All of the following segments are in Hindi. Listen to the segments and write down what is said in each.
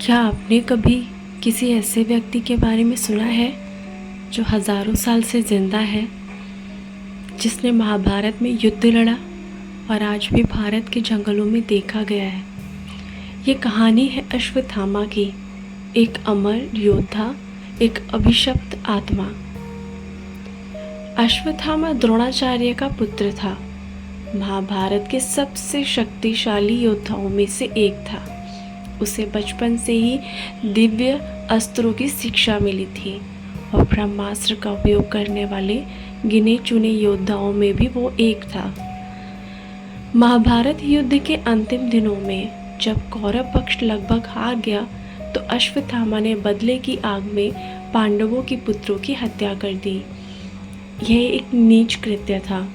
क्या आपने कभी किसी ऐसे व्यक्ति के बारे में सुना है जो हज़ारों साल से ज़िंदा है, जिसने महाभारत में युद्ध लड़ा और आज भी भारत के जंगलों में देखा गया है? ये कहानी है अश्वत्थामा की, एक अमर योद्धा, एक अभिशप्त आत्मा। अश्वत्थामा द्रोणाचार्य का पुत्र था। महाभारत के सबसे शक्तिशाली योद्धाओं में से एक था। उसे बचपन से ही दिव्य अस्त्रों की शिक्षा मिली थी और ब्रह्मास्त्र का उपयोग करने वाले गिने चुने योद्धाओं में भी वो एक था। महाभारत युद्ध के अंतिम दिनों में जब कौरव पक्ष लगभग हार गया तो अश्वत्थामा ने बदले की आग में पांडवों के पुत्रों की हत्या कर दी। यह एक नीच कृत्य था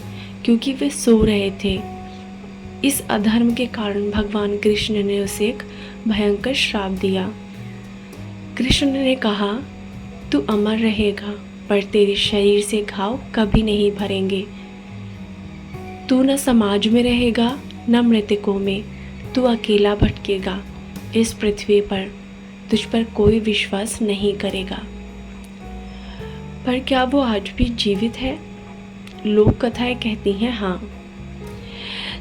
क्योंकि वे सो रहे थे। इस अधर्म के कारण भगवान कृष्ण ने उसे एक भयंकर श्राप दिया। कृष्ण ने कहा, तू अमर रहेगा पर तेरे शरीर से घाव कभी नहीं भरेंगे। तू न समाज में रहेगा न मृतकों में, तू अकेला भटकेगा इस पृथ्वी पर, तुझ पर कोई विश्वास नहीं करेगा। पर क्या वो आज भी जीवित है? लोक कथाएं कहती हैं हाँ।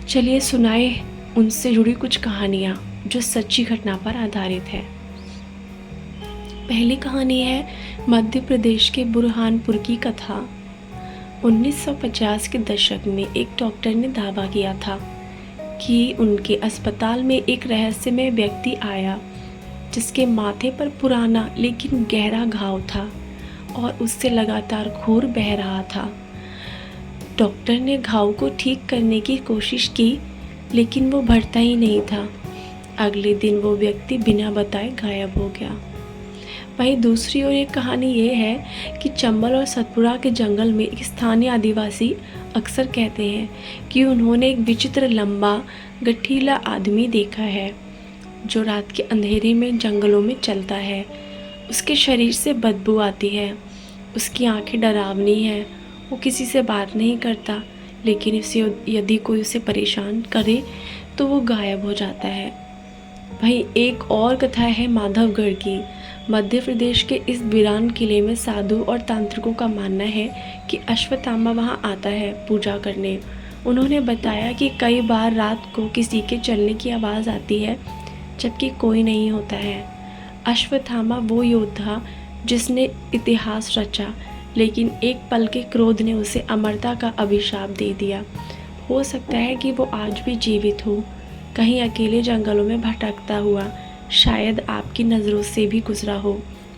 चलिए सुनाए उनसे जुड़ी कुछ कहानियाँ जो सच्ची घटना पर आधारित है। पहली कहानी है मध्य प्रदेश के बुरहानपुर की कथा। 1950 के दशक में एक डॉक्टर ने दावा किया था कि उनके अस्पताल में एक रहस्यमय व्यक्ति आया जिसके माथे पर पुराना लेकिन गहरा घाव था और उससे लगातार खून बह रहा था। डॉक्टर ने घाव को ठीक करने की कोशिश की लेकिन वो भरता ही नहीं था। अगले दिन वो व्यक्ति बिना बताए गायब हो गया। वहीं दूसरी ओर एक कहानी ये है कि चंबल और सतपुड़ा के जंगल में एक स्थानीय आदिवासी अक्सर कहते हैं कि उन्होंने एक विचित्र लंबा गठीला आदमी देखा है जो रात के अंधेरे में जंगलों में चलता है। उसके शरीर से बदबू आती है, उसकी आंखें डरावनी हैं, वो किसी से बात नहीं करता लेकिन इसे यदि कोई उसे परेशान करे तो वो गायब हो जाता है। वहीं एक और कथा है माधवगढ़ की। मध्य प्रदेश के इस वीरान किले में साधु और तांत्रिकों का मानना है कि अश्वत्थामा वहाँ आता है पूजा करने। उन्होंने बताया कि कई बार रात को किसी के चलने की आवाज़ आती है जबकि कोई नहीं होता है। अश्वत्थामा वो योद्धा जिसने इतिहास रचा लेकिन एक पल के क्रोध ने उसे अमरता का अभिशाप दे दिया। हो सकता है कि वो आज भी जीवित हो, कहीं अकेले जंगलों में भटकता हुआ, शायद आपकी नज़रों से भी गुजरा हो।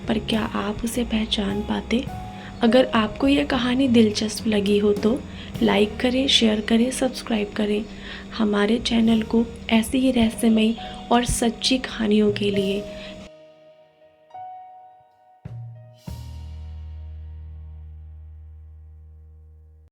पर क्या आप उसे पहचान पाते? अगर आपको यह कहानी दिलचस्प लगी हो तो लाइक करें, शेयर करें, सब्सक्राइब करें हमारे चैनल को ऐसी ही रहस्यमयी और सच्ची कहानियों के लिए।